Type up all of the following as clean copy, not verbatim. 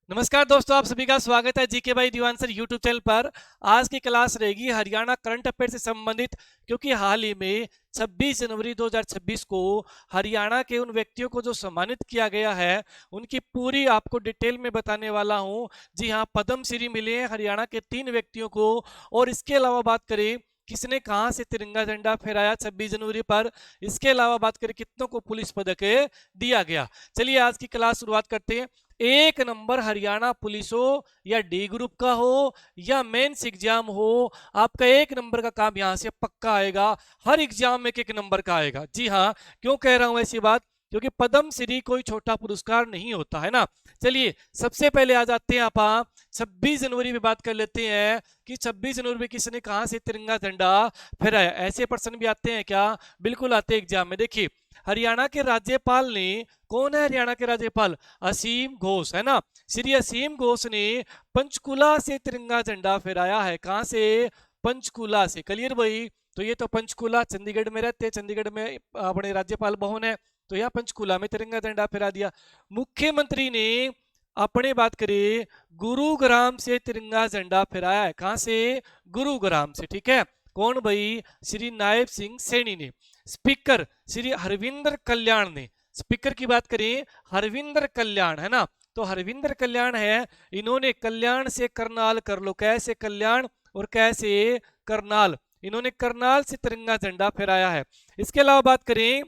नमस्कार दोस्तों, आप सभी का स्वागत है GK by Dewan YouTube channel पर। आज की क्लास रहेगी हरियाणा करंट अफेयर से संबंधित, क्योंकि हाल ही में 26 जनवरी 2026 को हरियाणा के उन व्यक्तियों को जो सम्मानित किया गया है उनकी पूरी आपको डिटेल में बताने वाला हूं। जी हां, पद्मश्री मिले हैं हरियाणा के 3 व्यक्तियों को। और इसके अलावा बात करें किसने कहां से तिरंगा झंडा फहराया 26 जनवरी पर, इसके अलावा बात करें कितनों को पुलिस पदक दिया गया। चलिए आज की क्लास शुरुआत करते हैं। एक नंबर हरियाणा पुलिस हो या डी ग्रुप का हो या मेंस एग्जाम हो, आपका एक नंबर का काम यहां से पक्का आएगा। हर एग्जाम में एक नंबर का आएगा। जी हाँ, क्यों कह रहा हूं ऐसी बात, क्योंकि पद्मश्री कोई छोटा पुरस्कार नहीं होता है ना। चलिए सबसे पहले आ जाते हैं आप 26 जनवरी में बात कर लेते हैं कि 26 जनवरी में किसने कहां से तिरंगा झंडा फहराया। ऐसे प्रश्न भी आते हैं क्या? बिल्कुल आते हैं एग्जाम में। देखिए हरियाणा के राज्यपाल ने, कौन है हरियाणा के राज्यपाल? असीम घोष, है ना। श्री असीम घोष ने पंचकुला से तिरंगा झंडा फहराया है। कहां से? पंचकुला से। क्लियर भाई? तो ये तो पंचकुला चंडीगढ़ में रहते हैं, चंडीगढ़ में अपने राज्यपाल भवन है, तो यहाँ पंचकुला में तिरंगा झंडा फहरा दिया। मुख्यमंत्री ने अपने बात करें गुरुग्राम से तिरंगा झंडा फहराया है। कहां से? गुरुग्राम से। ठीक है, कौन भाई? श्री नायब सिंह सैनी ने। स्पीकर श्री हरविंदर कल्याण ने। स्पीकर की बात करें हरविंदर कल्याण, है ना। तो हरविंदर कल्याण है, इन्होंने कल्याण से करनाल कर लो। कैसे कल्याण और कैसे करनाल, इन्होंने करनाल से तिरंगा झंडा फहराया है। इसके अलावा बात करें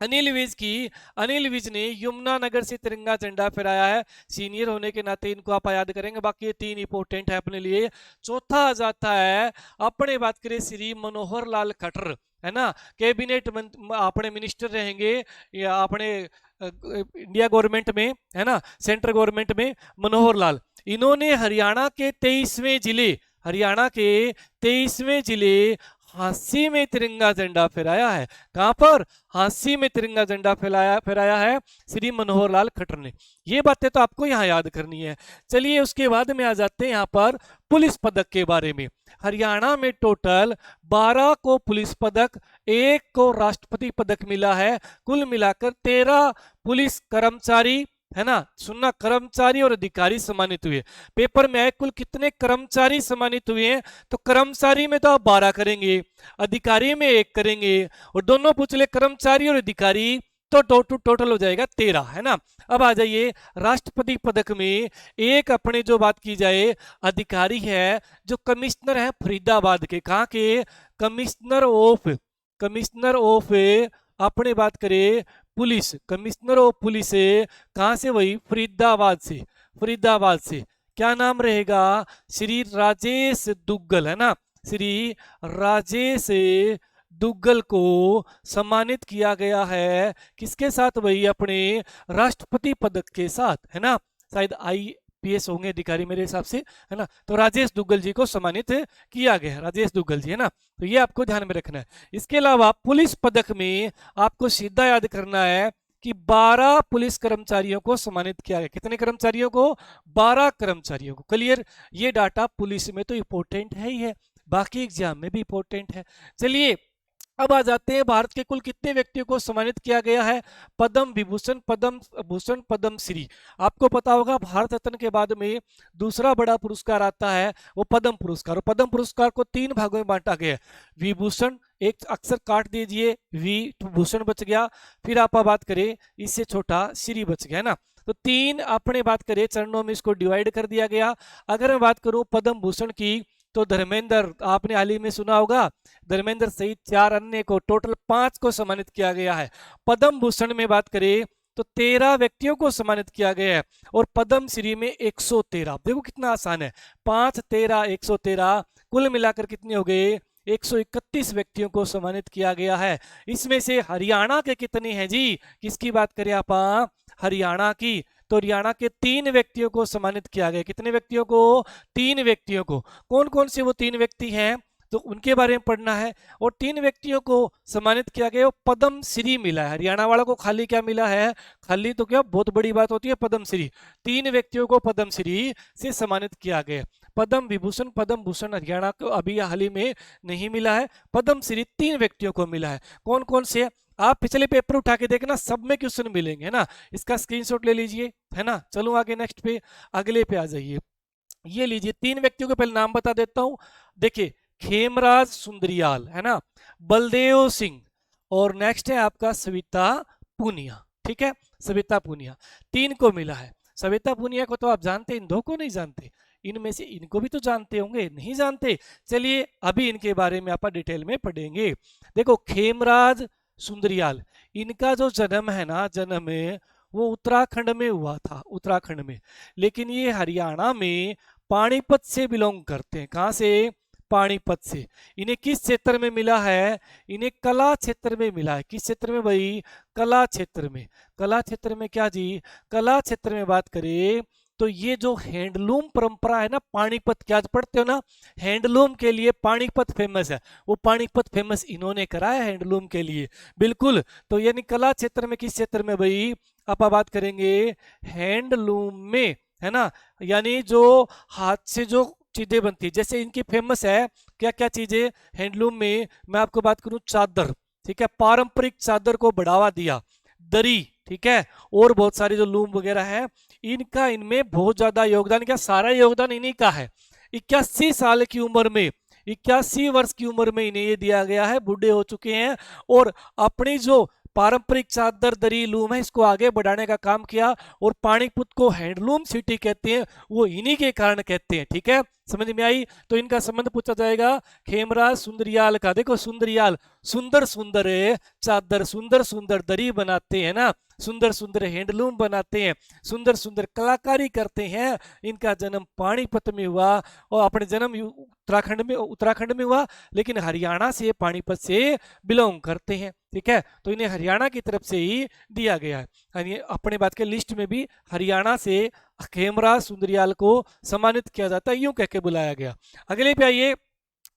अनिल विज की, अनिल विज ने यमुनानगर से तिरंगा झंडा फहराया है। सीनियर होने के नाते इनको आप याद करेंगे, बाकी ये 3 इंपोर्टेंट है अपने लिए। चौथा आ जाता है अपने बात करें श्री मनोहर लाल खट्टर, है ना। कैबिनेट अपने मिनिस्टर रहेंगे या अपने इंडिया गवर्नमेंट में, है ना, सेंट्रल गवर्नमेंट में मनोहर लाल। इन्होंने हरियाणा के 23वें जिले, हरियाणा के 23वें जिले हांसी में तिरंगा झंडा फहराया है। कहां पर? हांसी में तिरंगा झंडा फहराया है श्री मनोहर लाल खट्टर ने। ये बातें तो आपको यहां याद करनी है। चलिए उसके बाद में आ जाते हैं यहां पर पुलिस पदक के बारे में। हरियाणा में टोटल 12 को पुलिस पदक, 1 को राष्ट्रपति पदक मिला है। कुल मिलाकर 13 पुलिस कर्मचारी, है ना, सुनना, कर्मचारी और अधिकारी सम्मानित हुए। पेपर में आए कुल कितने कर्मचारी सम्मानित हुए हैं, तो कर्मचारी में तो आप 12 करेंगे, अधिकारी में 1 करेंगे, और दोनों पूछ ले कर्मचारी और अधिकारी तो टोटल हो जाएगा 13, है ना। अब आ जाइए राष्ट्रपति पदक में। एक अपने जो बात की जाए अधिकारी है जो कमिश्नर है फरीदाबाद के। कहां के? कमिश्नर ऑफ अपने बात करें पुलिस, कमिश्नर ऑफ पुलिस कहां से? वही फरीदाबाद से। फरीदाबाद से क्या नाम रहेगा? श्री राजेश दुग्गल, है ना। श्री राजेश दुग्गल को सम्मानित किया गया है। किसके साथ? वही अपने राष्ट्रपति पदक के साथ, है ना। शायद IPS होंगे अधिकारी मेरे हिसाब से, है ना। तो राजेश दुग्गल जी को सम्मानित किया गया, राजेश दुग्गल जी, है ना। तो ये आपको ध्यान में रखना है। इसके अलावा पुलिस पदक में आपको सीधा याद करना है कि 12 पुलिस कर्मचारियों को सम्मानित किया गया। कितने कर्मचारियों को? 12 कर्मचारियों को। क्लियर? ये डाटा पुलिस में तो इंपॉर्टेंट है ही है, बाकी एग्जाम में भी इंपॉर्टेंट है। चलिए अब आ जाते हैं भारत के कुल कितने व्यक्तियों को सम्मानित किया गया है। पद्म विभूषण, पद्म भूषण, पद्मश्री। आपको पता होगा भारत रत्न के बाद में दूसरा बड़ा पुरस्कार आता है वो पद्म पुरस्कार। और पद्म पुरस्कार को 3 भागों में बांटा गया है। विभूषण, एक अक्षर काट दीजिए, विभूषण बच गया, फिर आप बात करें इससे छोटा श्री बच गया, है ना। तो 3 अपने बात करें चरणों में इसको डिवाइड कर दिया गया। अगर मैं बात करूं पद्म भूषण की, तो धर्मेंद्र, आपने हाल ही में सुना होगा, धर्मेंद्र सहित 4 अन्य को, टोटल 5 को सम्मानित किया गया है। पद्म भूषण में बात करें तो 13 व्यक्तियों को सम्मानित किया गया है। और पद्मश्री में 113। देखो कितना आसान है, 5 13 113, कुल मिलाकर कितने हो गए? 131 व्यक्तियों को सम्मानित किया गया है। इसमें से हरियाणा के कितने हैं जी? किसकी बात करें आप? हरियाणा की। तो हरियाणा के 3 व्यक्तियों को सम्मानित किया गया। कितने व्यक्तियों को? 3 व्यक्तियों को। कौन कौन से वो 3 व्यक्ति हैं, तो उनके बारे में पढ़ना है। और 3 व्यक्तियों को सम्मानित किया गया, पद्मश्री मिला है। हरियाणा वालों को खाली क्या मिला है? खाली तो क्या बहुत बड़ी बात होती है, पद्मश्री। 3 व्यक्तियों को पद्मश्री से सम्मानित किया गया। पद्म विभूषण, पद्म भूषण हरियाणा को अभी हाल ही में नहीं मिला है। पद्मश्री 3 व्यक्तियों को मिला है। कौन कौन से? आप पिछले पेपर उठा के देखना, सब में क्वेश्चन मिलेंगे, है ना। इसका स्क्रीनशॉट ले लीजिए, है ना। चलो आगे नेक्स्ट पे, अगले पे आ जाइए। ये लीजिए, 3 व्यक्तियों के पहले नाम बता देता हूं। देखिए, खेमराज सुंदरियाल, है ना, बलदेव सिंह, और नेक्स्ट है आपका सविता पूनिया। ठीक है, सविता पूनिया, 3 को मिला है। सविता पूनिया को तो आप जानते, इन 2 को नहीं जानते। इनमें से इनको भी तो जानते होंगे, नहीं जानते। चलिए अभी इनके बारे में आप डिटेल में पढ़ेंगे। देखो, खेमराज सुंदरियाल, इनका जो जन्म है ना, जन्म में वो उत्तराखंड में हुआ था, उत्तराखंड में। लेकिन ये हरियाणा में पानीपत से बिलोंग करते हैं। कहां से? पानीपत से। इन्हें किस क्षेत्र में मिला है? इन्हें कला क्षेत्र में मिला है। किस क्षेत्र में भाई? कला क्षेत्र में। कला क्षेत्र में क्या जी? कला क्षेत्र में बात करें तो ये जो हैंडलूम परंपरा है ना, पानीपत, क्या पढ़ते हो ना, हैंडलूम के लिए पानीपत फेमस है। वो पानीपत फेमस इन्होंने कराया हैंडलूम के लिए, बिल्कुल। तो यानी कला क्षेत्र में, किस क्षेत्र में भाई? आप बात करेंगे हैंडलूम में, है ना। यानी जो हाथ से जो चीजें बनती है, जैसे इनकी फेमस है क्या क्या चीजें हैंडलूम में, मैं आपको बात करूं, चादर, ठीक है, पारंपरिक चादर को बढ़ावा दिया, दरी, ठीक है, और बहुत सारे जो लूम वगैरह है, इनका इनमें बहुत ज्यादा योगदान। क्या सारा योगदान इन्हीं का है। 81 साल की उम्र में, 81 वर्ष की उम्र में इन्हें ये दिया गया है, बूढ़े हो चुके हैं, और अपनी जो पारंपरिक चादर, दरी, लूम है, इसको आगे बढ़ाने का काम किया। और पानीपत को हैंडलूम सिटी कहते हैं, वो इन्हीं के कारण कहते हैं। ठीक है, समझ में आई। तो इनका संबंध पूछा जाएगा खेमराज सुंदरियाल का। देखो, सुंदरियाल, सुंदर सुंदर चादर, सुंदर सुंदर दरी बनाते हैं ना, सुंदर सुंदर हैंडलूम बनाते हैं, सुंदर सुंदर कलाकारी करते हैं। इनका जन्म पानीपत में हुआ, और अपने जन्म उत्तराखंड में हुआ, लेकिन हरियाणा से, पानीपत से बिलोंग करते हैं। ठीक है, तो इन्हें हरियाणा की तरफ से ही दिया गया है। अपने बात के लिस्ट में भी हरियाणा से खेमराज सुंदरियाल को सम्मानित किया जाता है, यूं कह के बुलाया गया। अगले पे आइए,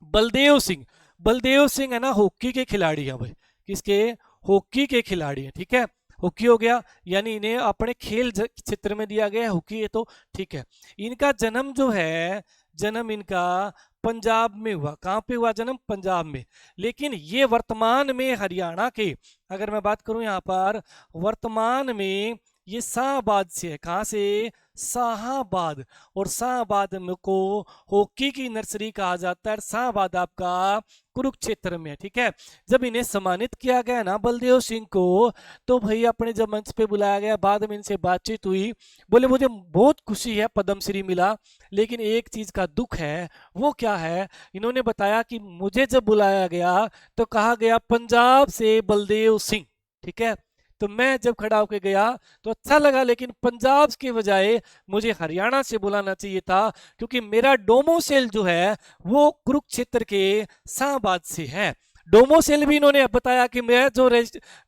बलदेव सिंह। बलदेव सिंह है ना, हॉकी के खिलाड़ी हैं भाई। किसके? हॉकी के खिलाड़ी हैं। ठीक है, हॉकी हो गया, यानी इन्हें अपने खेल क्षेत्र में दिया गया है हॉकी, है तो ठीक है। इनका जन्म जो है, जन्म इनका पंजाब में हुआ। कहां पे हुआ जन्म? पंजाब में। लेकिन ये वर्तमान में हरियाणा के, अगर मैं बात करूं यहां पर, वर्तमान में ये शाहबाद से है। कहां से? शाहबाद। और शाहबाद को हॉकी की नर्सरी कहा जाता है। शाहबाद आपका कुरुक्षेत्र में है। ठीक है, जब इन्हें सम्मानित किया गया ना, बलदेव सिंह को, तो भाई अपने जब मंच पे बुलाया गया, बाद में इनसे बातचीत हुई, बोले मुझे बहुत खुशी है, पद्मश्री मिला, लेकिन एक चीज का दुख है। वो क्या है? इन्होंने बताया कि मुझे जब बुलाया गया तो कहा गया पंजाब से बलदेव सिंह। ठीक है, तो मैं जब खड़ा होकर गया तो अच्छा लगा, लेकिन पंजाब के बजाय मुझे हरियाणा से बुलाना चाहिए था, क्योंकि मेरा डोमोसेल जो है वो कुरुक्षेत्र के शाहबाद से है। डोमोसेल भी इन्होंने बताया कि मैं जो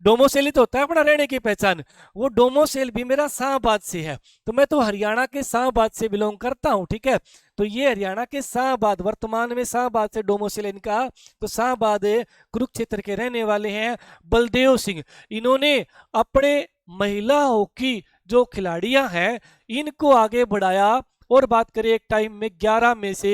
डोमोसेल ही तो होता है अपना रहने की पहचान, वो डोमोसेल भी मेरा शाहबाद से है, तो मैं तो हरियाणा के शाहबाद से बिलोंग करता हूं। ठीक है, तो ये हरियाणा के शाहबाद, वर्तमान में शाहबाद से डोमोसेल इनका, तो शाहबाद कुरुक्षेत्र के रहने वाले हैं बलदेव सिंह। इन्होंने अपने महिला हॉकी जो खिलाड़ियां हैं, इनको आगे बढ़ाया। और बात करें एक टाइम में 11 में से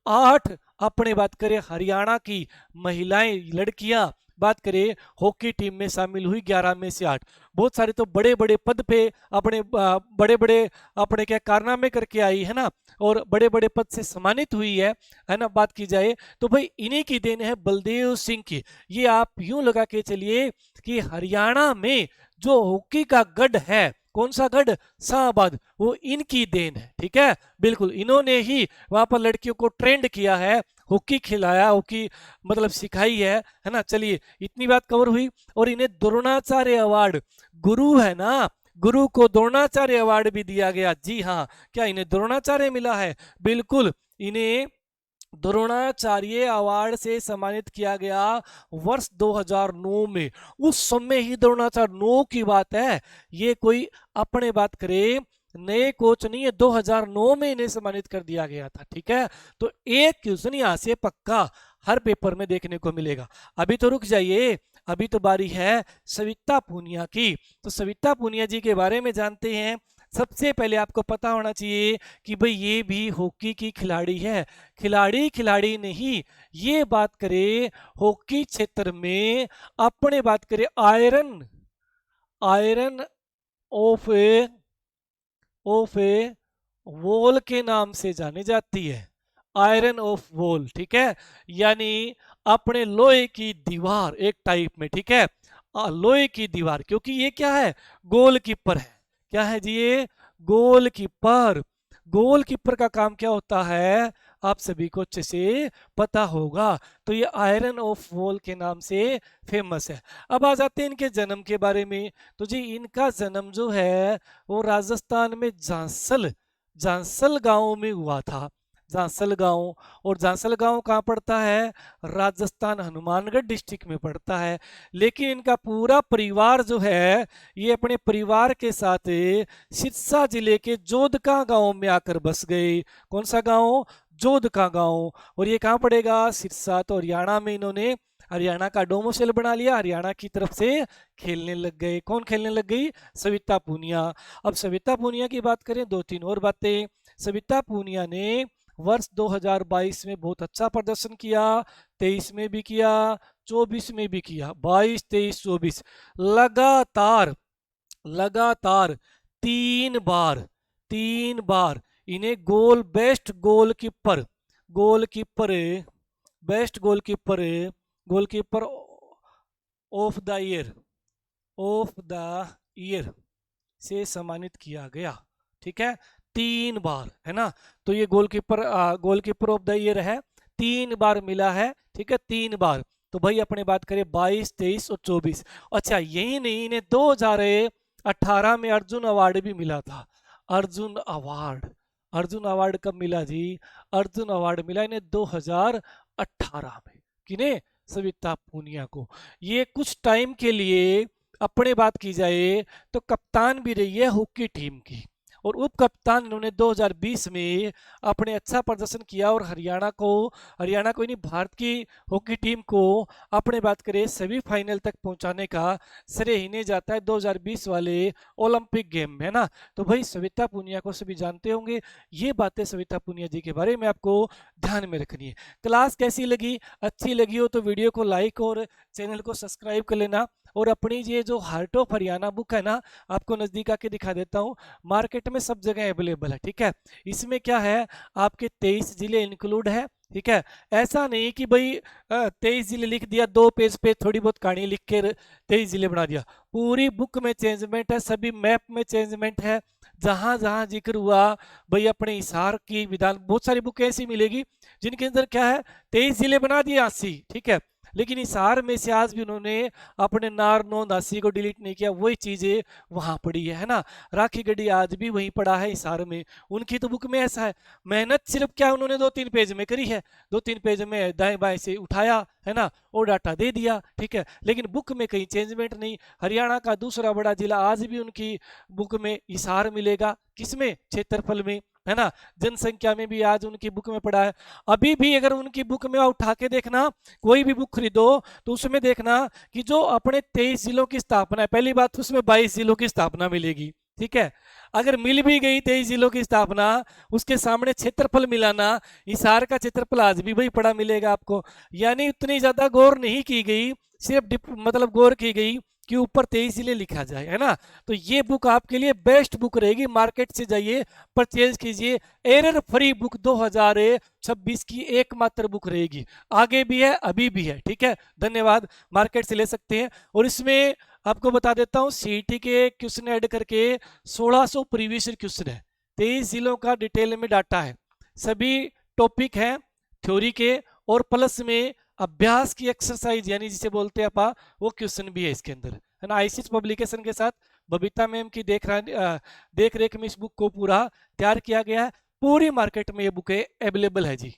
8, अपने बात करें हरियाणा की महिलाएं, लड़कियां बात करें हॉकी टीम में शामिल हुई, 11 में से 8। बहुत सारे तो बड़े बड़े पद पे अपने बड़े बड़े अपने क्या कारनामे करके आई है ना, और बड़े बड़े पद से सम्मानित हुई है ना। बात की जाए तो भाई इन्हीं की देन है, बलदेव सिंह की। ये आप यूं लगा के चलिए कि हरियाणा में जो हॉकी का गढ़ है, कौन सा गढ़? शाहबाद, वो इनकी देन है। ठीक है, बिल्कुल, इन्होंने ही वहां पर लड़कियों को ट्रेंड किया है, हॉकी खिलाया, हॉकी मतलब सिखाई है ना। चलिए, इतनी बात कवर हुई। और इन्हें द्रोणाचार्य अवार्ड, गुरु है ना, गुरु को द्रोणाचार्य अवार्ड भी दिया गया। जी हाँ, क्या इन्हें द्रोणाचार्य मिला है? बिल्कुल, इन्हें द्रोणाचार्य अवार्ड से सम्मानित किया गया वर्ष 2009 में। उस समय ही द्रोणाचार्य, 9 की बात है, ये कोई अपने बात करें नए कोच नहीं है, 2009 में इन्हें सम्मानित कर दिया गया था। ठीक है, तो एक क्वेश्चन यहां से पक्का हर पेपर में देखने को मिलेगा। अभी तो रुक जाइए, अभी तो बारी है सविता पूनिया की। तो सविता पूनिया जी के बारे में जानते हैं। सबसे पहले आपको पता होना चाहिए कि भाई ये भी हॉकी की खिलाड़ी है। खिलाड़ी खिलाड़ी नहीं, ये बात करें हॉकी क्षेत्र में, अपने बात करें iron, iron of A wall के नाम से जानी जाती है। आयरन ऑफ वॉल, ठीक है, यानी अपने लोहे की दीवार एक टाइप में, ठीक है, लोहे की दीवार, क्योंकि ये क्या है, गोलकीपर है। क्या है जी, ये गोलकीपर। गोलकीपर का काम क्या होता है, आप सभी को अच्छे से पता होगा। तो ये आयरन ऑफ वॉल के नाम से फेमस है। अब आ जाते हैं इनके जन्म के बारे में। तो जी इनका जन्म जो है वो राजस्थान में झांसल, झांसल गांव में हुआ था। झांसल गांव, और झांसल गांव कहाँ पड़ता है, राजस्थान हनुमानगढ़ डिस्ट्रिक्ट में पड़ता है। लेकिन इनका पूरा परिवार जो है, ये अपने परिवार के साथ सिरसा जिले के जोधका गांव में आकर बस गए। कौन सा गांव, जोधका गांव। और ये कहाँ पड़ेगा, सिरसा। तो हरियाणा में इन्होंने हरियाणा का डोमिसाइल बना लिया, हरियाणा की तरफ से खेलने लग गए। कौन खेलने लग गई, सविता पूनिया। अब सविता पूनिया की बात करें, दो तीन और बातें। सविता पूनिया ने वर्ष 2022 में बहुत अच्छा प्रदर्शन किया, 23 में भी किया, 24 में भी किया, 22, 23, 24 लगातार, लगातार तीन बार इन्हें best goalkeeper, goalkeeper, best goalkeeper, goalkeeper of the year, of the year से सम्मानित किया गया। ठीक है, 3 बार, है ना। तो ये गोलकीपर ऑफ द ईयर है, 3 बार मिला है। ठीक है, 3 बार। तो भाई अपने बात करें 22, 23 और 24। अच्छा यही नहीं, इन्हें 2018 में अर्जुन अवार्ड भी मिला था। अर्जुन अवार्ड, अर्जुन अवार्ड कब मिला जी, अर्जुन अवार्ड मिला इन्हें 2018 में। किन्हें, सविता पूनिया को। ये कुछ टाइम के लिए, अपने बात की जाए तो कप्तान भी रही है हॉकी टीम की, और उप कप्तान इन्होंने 2020 में अपने अच्छा प्रदर्शन किया, और हरियाणा को नहीं, भारत की हॉकी टीम को अपने बात करें सभी फाइनल तक पहुंचाने का श्रेय इन्हें जाता है 2020 वाले ओलंपिक गेम में, है ना। तो भाई सविता पूनिया को सभी जानते होंगे। ये बातें सविता पूनिया जी के बारे में आपको ध्यान में रखनी है। क्लास कैसी लगी, अच्छी लगी हो तो वीडियो को लाइक और चैनल को सब्सक्राइब कर लेना। और अपनी ये जो हार्ट ऑफ हरियाणा बुक है ना, आपको नजदीक आके दिखा देता हूँ, मार्केट में सब जगह अवेलेबल है। ठीक है, इसमें क्या है, आपके 23 जिले इंक्लूड है। ठीक है, ऐसा नहीं कि भाई 23 जिले लिख दिया, 2 पेज पे थोड़ी बहुत कहानी लिख के 23 जिले बना दिया। पूरी बुक में चेंजमेंट है, सभी मैप में चेंजमेंट है। जहां जहां जिक्र हुआ भाई, अपने हिसार की विधान, बहुत सारी बुक ऐसी मिलेगी जिनके अंदर क्या है, 23 जिले बना दिए 80। ठीक है, लेकिन हिसार में से आज भी उन्होंने अपने नार नो दासी को डिलीट नहीं किया, वही चीजें वहां पड़ी है ना। राखी गढ़ी आज भी वहीं पड़ा है हिसार में। उनकी तो बुक में ऐसा है, मेहनत सिर्फ क्या उन्होंने 2-3 पेज में करी है, 2-3 पेज में दाएं बाएं से उठाया, है ना, और डाटा दे दिया। ठीक है, लेकिन बुक में कहीं चेंजमेंट नहीं। हरियाणा का दूसरा बड़ा जिला आज भी उनकी बुक में हिसार मिलेगा, किसमें, क्षेत्रफल में, है ना, जनसंख्या में भी आज उनकी बुक में पड़ा है। अभी भी अगर उनकी बुक में उठा के देखना, कोई भी बुक खरीदो तो उसमें देखना कि जो अपने 23 जिलों की स्थापना है, पहली बात तो उसमें 22 जिलों की स्थापना मिलेगी। ठीक है, अगर मिल भी गई 23 जिलों की स्थापना, उसके सामने क्षेत्रफल मिलाना, हिसार का क्षेत्रफल आज भी वही पड़ा मिलेगा आपको। यानी उतनी ज्यादा गौर नहीं की गई, सिर्फ मतलब गौर की गई कि ऊपर 23 जिले लिखा जाए, है ना। तो ये बुक आपके लिए बेस्ट बुक रहेगी, मार्केट से जाइए परचेज कीजिए। एरर फ्री बुक 2026 की एकमात्र बुक रहेगी, आगे भी है अभी भी है। ठीक है, धन्यवाद, मार्केट से ले सकते हैं। और इसमें आपको बता देता हूं, सीईटी के क्वेश्चन ऐड करके 1600 प्रीवियस क्वेश्चन है, 23 जिलों का डिटेल में डाटा है, सभी टॉपिक हैं थ्योरी के, और प्लस में अभ्यास की एक्सरसाइज यानी जिसे बोलते हैं अपा, वो क्वेश्चन भी है इसके अंदर, है ना। आईसीएस पब्लिकेशन के साथ बबीता मैम की देख रेख में इस बुक को पूरा तैयार किया गया है। पूरी मार्केट में ये बुकें अवेलेबल है जी।